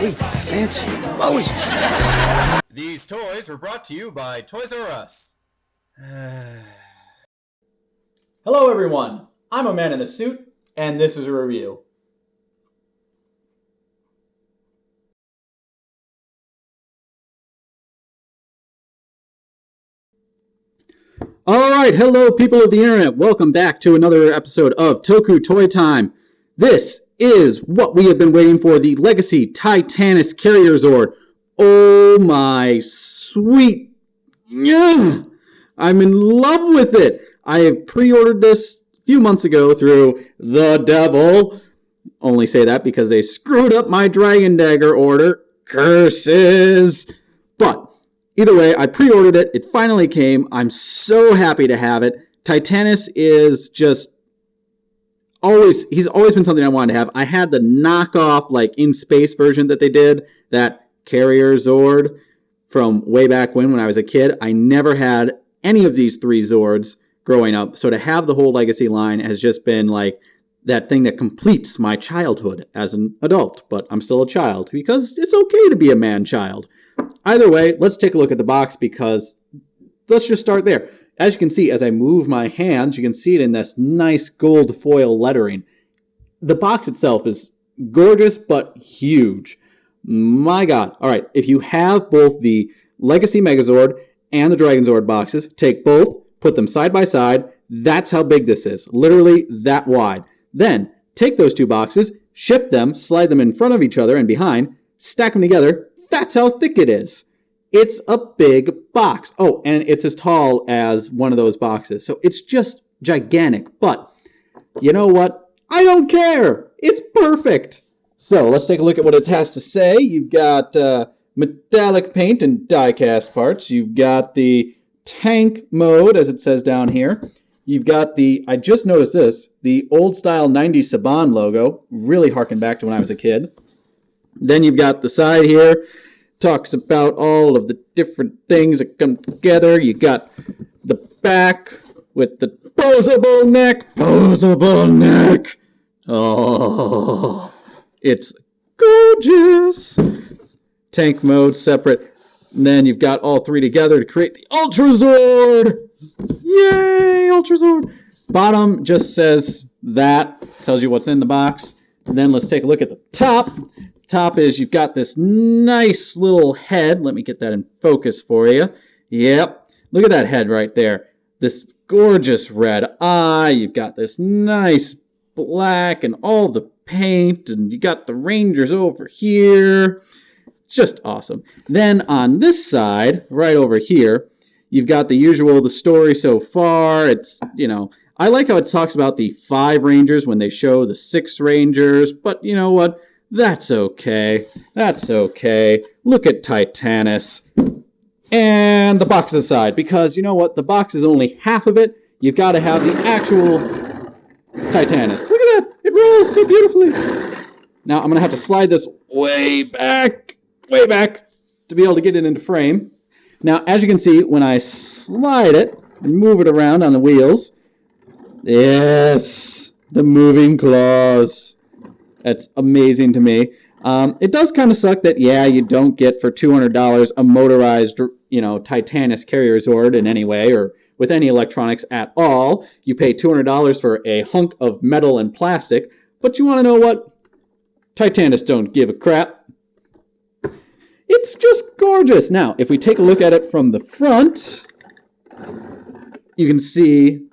Sweet, fancy Moses. These toys were brought to you by Toys R Us. Hello everyone, I'm a man in a suit, and this is a review. Alright, hello people of the internet, welcome back to another episode of Toku Toy Time. This is what we have been waiting for, the Legacy Titanus Carrier Zord. Oh my sweet, yeah, I'm in love with it. I have pre-ordered this a few months ago through the devil. Only say that because they screwed up my Dragon Dagger order. Curses! But either way, I pre-ordered it. It finally came. I'm so happy to have it. Titanus is just he's always been something I wanted to have. I had the knockoff, like, in space version that they did, that Carrier Zord from way back when I was a kid. I never had any of these three Zords growing up. So to have the whole Legacy line has just been like that thing that completes my childhood as an adult. But I'm still a child because it's okay to be a man-child. Either way, let's take a look at the box because let's just start there. As you can see, as I move my hands, you can see it in this nice gold foil lettering. The box itself is gorgeous but huge. My God. All right, if you have both the Legacy Megazord and the Dragon Zord boxes, take both, put them side by side. That's how big this is. Literally that wide. Then take those two boxes, shift them, slide them in front of each other and behind, stack them together. That's how thick it is. It's a big box. Oh, and it's as tall as one of those boxes. So it's just gigantic. But you know what? I don't care. It's perfect. So let's take a look at what it has to say. You've got metallic paint and die-cast parts. You've got the tank mode, as it says down here. You've got the, I just noticed this, the old-style 90s Saban logo. Really harken back to when I was a kid. Then you've got the side here. Talks about all of the different things that come together. You got the back with the poseable neck. Poseable neck. Oh, it's gorgeous. Tank mode separate. And then you've got all three together to create the Ultrazord. Yay, Ultrazord. Bottom just says that. Tells you what's in the box. And then let's take a look at the top. Top is you've got this nice little head. Let me get that in focus for you. Yep. Look at that head right there. This gorgeous red eye. You've got this nice black and all the paint. And you got the Rangers over here. It's just awesome. Then on this side, right over here, you've got the usual, the story so far. It's, you know, I like how it talks about the 5 Rangers when they show the 6 Rangers. But you know what? That's okay. That's okay. Look at Titanus. And the box aside, because you know what? The box is only half of it. You've got to have the actual Titanus. Look at that. It rolls so beautifully. Now I'm going to have to slide this way back to be able to get it into frame. Now, as you can see, when I slide it and move it around on the wheels, yes, the moving claws. That's amazing to me. It does kind of suck that, yeah, you don't get for $200 a motorized, Titanus Carrier Zord in any way or with any electronics at all. You pay $200 for a hunk of metal and plastic. But you want to know what? Titanus don't give a crap. It's just gorgeous. Now, if we take a look at it from the front, you can see,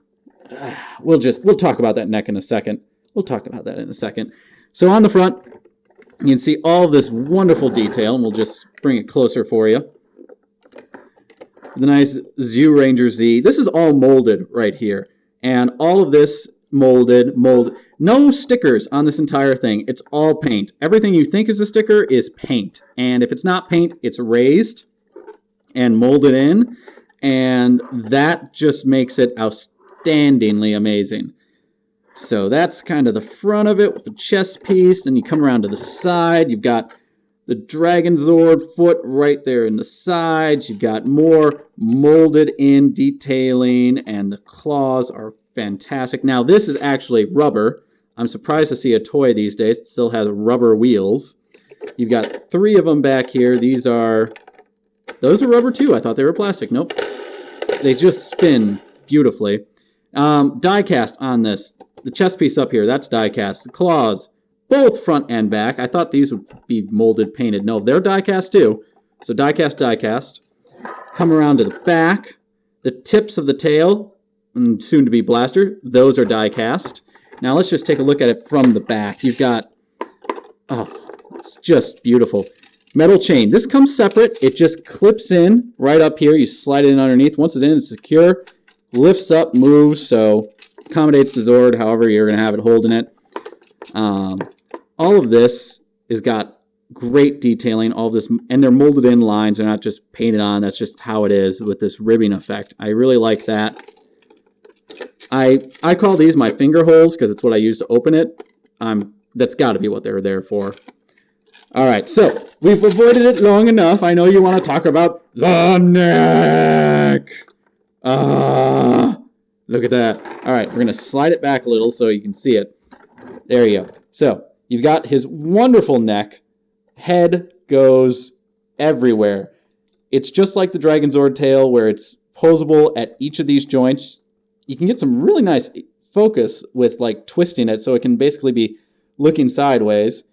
we'll talk about that neck in a second. So on the front, you can see all of this wonderful detail, and we'll just bring it closer for you. The nice Zoo Ranger Z. This is all molded right here, and all of this molded. No stickers on this entire thing. It's all paint. Everything you think is a sticker is paint, and if it's not paint, it's raised and molded in, and that just makes it outstandingly amazing. So that's kind of the front of it with the chest piece. Then you come around to the side. You've got the Dragon Zord foot right there in the sides. You've got more molded in detailing, and the claws are fantastic. Now, this is actually rubber. I'm surprised to see a toy these days that still has rubber wheels. You've got 3 of them back here. Those are rubber too. I thought they were plastic. Nope. They just spin beautifully. Die cast on this. The chest piece up here, that's die cast. The claws, both front and back. I thought these would be molded, painted. No, they're die cast too. So die cast, die cast. Come around to the back. The tips of the tail, and soon to be blaster, those are die cast. Now let's just take a look at it from the back. You've got, oh, it's just beautiful. Metal chain. This comes separate. It just clips in right up here. You slide it in underneath. Once it's in, it's secure. Lifts up, moves, so accommodates the Zord however you're going to have it holding it. All of this has got great detailing. All of this, and they're molded in lines. They're not just painted on. That's just how it is with this ribbing effect. I really like that. I call these my finger holes because it's what I use to open it. That's got to be what they're there for. All right, so we've avoided it long enough. I know you want to talk about the neck. Look at that. All right, we're going to slide it back a little so you can see it. There you go. So you've got his wonderful neck. Head goes everywhere. It's just like the Dragon Zord tail where it's poseable at each of these joints. You can get some really nice focus with like twisting it so it can basically be looking sideways.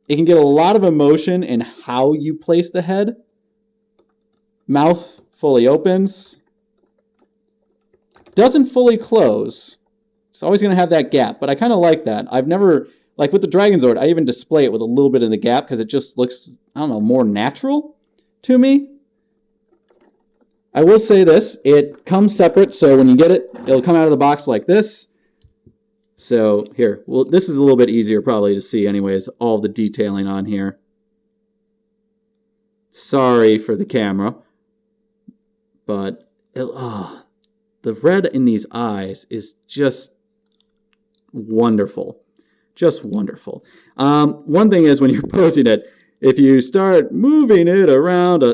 It can get a lot of emotion in how you place the head. Mouth fully opens. Doesn't fully close. It's always going to have that gap, but I kind of like that. I've never, like with the Dragon Zord, I even display it with a little bit in the gap because it just looks, I don't know, more natural to me. I will say this, it comes separate, so when you get it, it'll come out of the box like this. So here, well, this is a little bit easier probably to see anyways, all the detailing on here. Sorry for the camera, but the red in these eyes is just wonderful. Just wonderful. One thing is when you're posing it, if you start moving it around,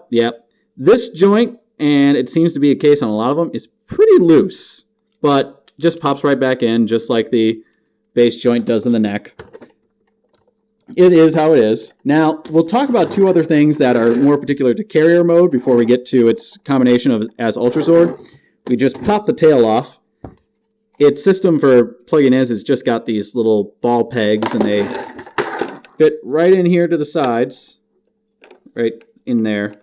yep, this joint, and it seems to be a case on a lot of them, is pretty loose, but just pops right back in, just like the base joint does in the neck. It is how it is. Now, we'll talk about 2 other things that are more particular to carrier mode before we get to its combination of as Ultrazord. We just pop the tail off. Its system for plugging in is just got these little ball pegs, and they fit right in here to the sides, right in there,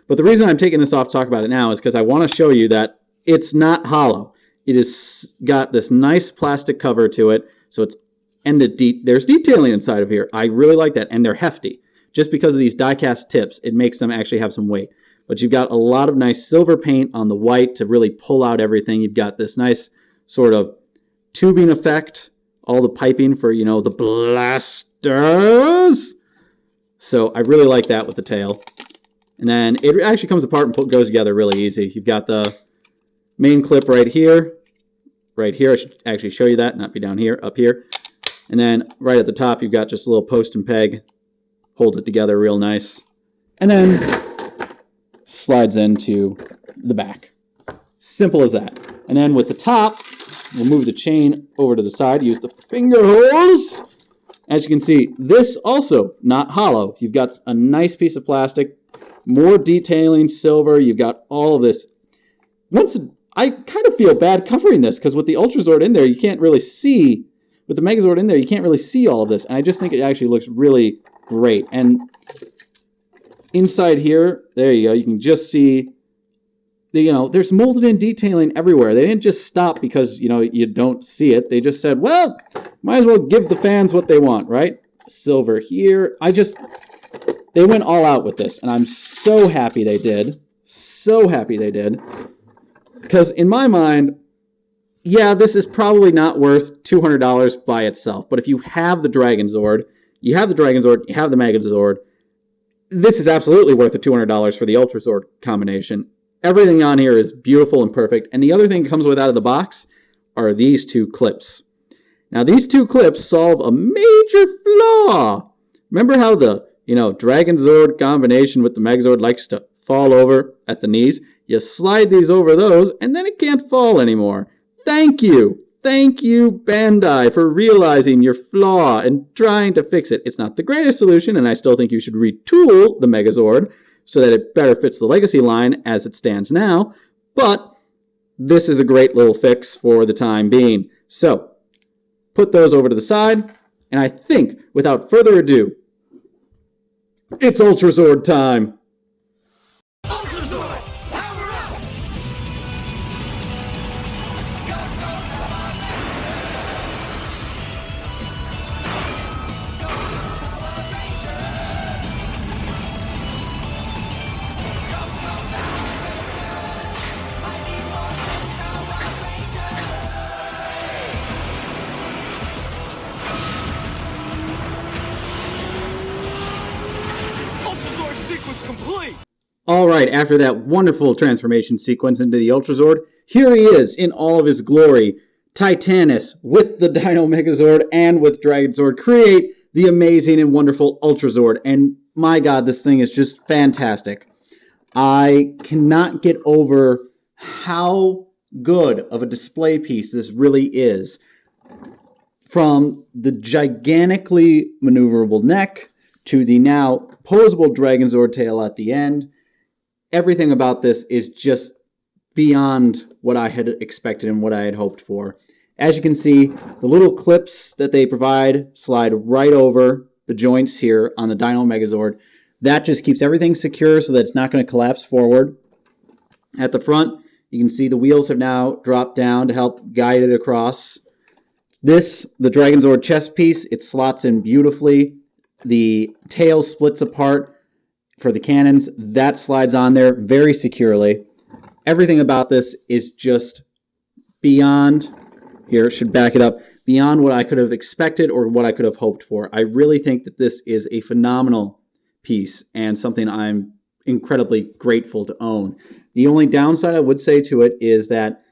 But the reason I'm taking this off to talk about it now is because I want to show you that it's not hollow. It has got this nice plastic cover to it, so it's there's detailing inside of here. I really like that, and they're hefty. Just because of these die-cast tips, it makes them actually have some weight. But you've got a lot of nice silver paint on the white to really pull out everything. You've got this nice sort of tubing effect, all the piping for, you know, the blasters. So I really like that with the tail. And then it actually comes apart and goes together really easy. You've got the main clip right here. Right here, I should actually show you that, not be down here, up here. And then right at the top, you've got just a little post and peg. Holds it together real nice. And then slides into the back. Simple as that. And then with the top, we'll move the chain over to the side, use the finger holes. As you can see, this also not hollow. You've got a nice piece of plastic, more detailing, silver. You've got all of this. I kind of feel bad covering this because with the Ultrazord in there, you can't really see. With the Megazord in there, you can't really see all of this. And I just think it actually looks really great. And inside here, there you go. You can just see, there's molded in detailing everywhere. They didn't just stop because, you don't see it. They just said, well, might as well give the fans what they want, right? Silver here. They went all out with this, and I'm so happy they did. So happy they did. Because in my mind, yeah, this is probably not worth $200 by itself. But if you have the Dragon Zord, you have the Megazord, this is absolutely worth the $200 for the Ultrazord combination. Everything on here is beautiful and perfect. And the other thing that comes with out of the box are these 2 clips. Now, these 2 clips solve a major flaw. Remember how the, Dragon Zord combination with the Megazord likes to fall over at the knees? You slide these over those, and then it can't fall anymore. Thank you. thank you, Bandai, for realizing your flaw and trying to fix it. It's not the greatest solution, and I still think you should retool the Megazord so that it better fits the Legacy line as it stands now, but this is a great little fix for the time being. So, put those over to the side, and I think, without further ado, it's Ultrazord time! Ultrazord, power up! Ultrazord sequence complete! Alright, after that wonderful transformation sequence into the Ultrazord, here he is in all of his glory. Titanus, with the Dino Megazord and with Dragonzord, create the amazing and wonderful Ultrazord. And my god, this thing is just fantastic. I cannot get over how good of a display piece this really is. From the gigantically maneuverable neck to the now poseable Dragonzord tail at the end, everything about this is just beyond what I had expected and what I had hoped for. As you can see, the little clips that they provide slide right over the joints here on the Dino Megazord. That just keeps everything secure so that it's not going to collapse forward. At the front, you can see the wheels have now dropped down to help guide it across. This, the Dragonzord chest piece, it slots in beautifully. The tail splits apart for the cannons. That slides on there very securely. Everything about this is just beyond, here, should back it up, beyond what I could have expected or what I could have hoped for. I really think that this is a phenomenal piece and something I'm incredibly grateful to own. The only downside I would say to it is that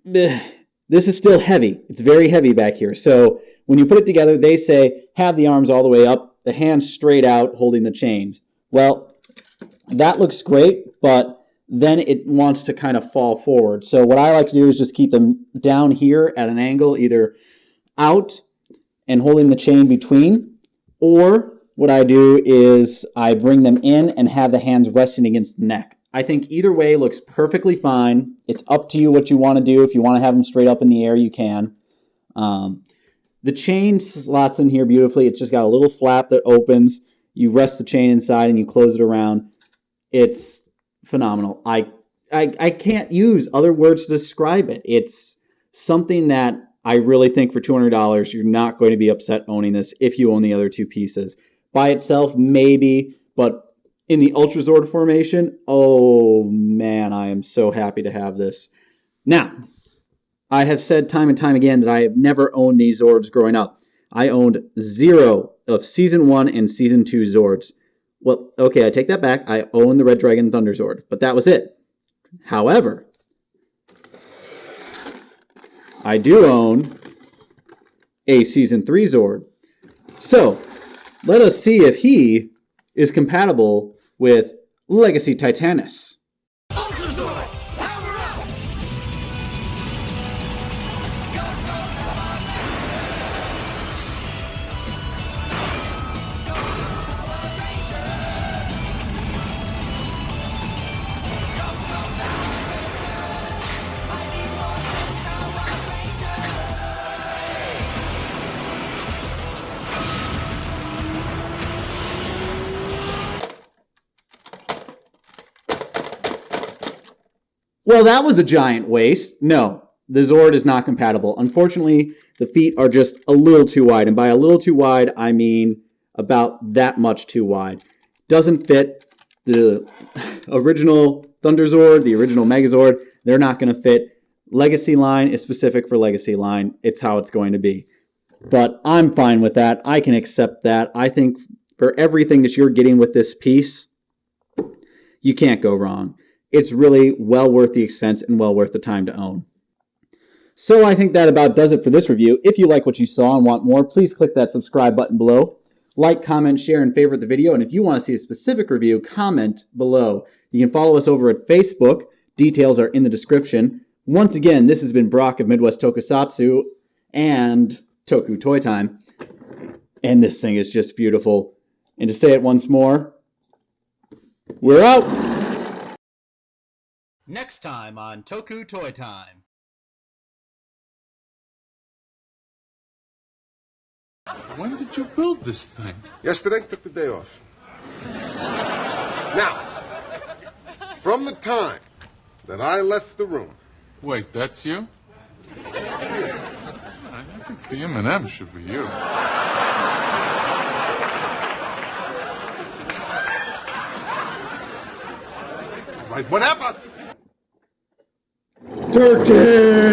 this is still heavy. It's very heavy back here. So when you put it together, they say have the arms all the way up, the hands straight out holding the chains. Well, that looks great, but then it wants to kind of fall forward. So what I like to do is just keep them down here at an angle, either out and holding the chain between, or what I do is I bring them in and have the hands resting against the neck. I think either way looks perfectly fine. It's up to you what you want to do. If you want to have them straight up in the air, you can. The chain slots in here beautifully. It's just got a little flap that opens. You rest the chain inside and you close it around. It's phenomenal. I can't use other words to describe it. It's something that I really think for $200, you're not going to be upset owning this if you own the other two pieces. By itself, maybe, but in the Ultrazord formation, oh man, I am so happy to have this. Now, I have said time and time again that I have never owned these Zords growing up. I owned 0 of Season 1 and Season 2 Zords. Well, okay, I take that back. I own the Red Dragon Thunder Zord, but that was it. However, I do own a Season 3 Zord. So, let us see if he is compatible with Legacy Titanus. Ultrazord, power up! Well, that was a giant waste. No, the Zord is not compatible. Unfortunately, the feet are just a little too wide. And by a little too wide, I mean about that much too wide. Doesn't fit the original Thunder Zord, the original Megazord. They're not going to fit. Legacy line is specific for Legacy line. It's how it's going to be. But I'm fine with that. I can accept that. I think for everything that you're getting with this piece, you can't go wrong. It's really well worth the expense and well worth the time to own. So I think that about does it for this review. If you like what you saw and want more, please click that subscribe button below. Like, comment, share, and favorite the video. And if you want to see a specific review, comment below. You can follow us over at Facebook. Details are in the description. Once again, this has been Brock of Midwest Tokusatsu and Toku Toy Time. And this thing is just beautiful. And to say it once more, we're out! Next time on Toku Toy Time. When did you build this thing? Yesterday, took the day off. Now, from the time that I left the room. Wait, that's you? I think the M&M should be you. Right, whatever! Turkey!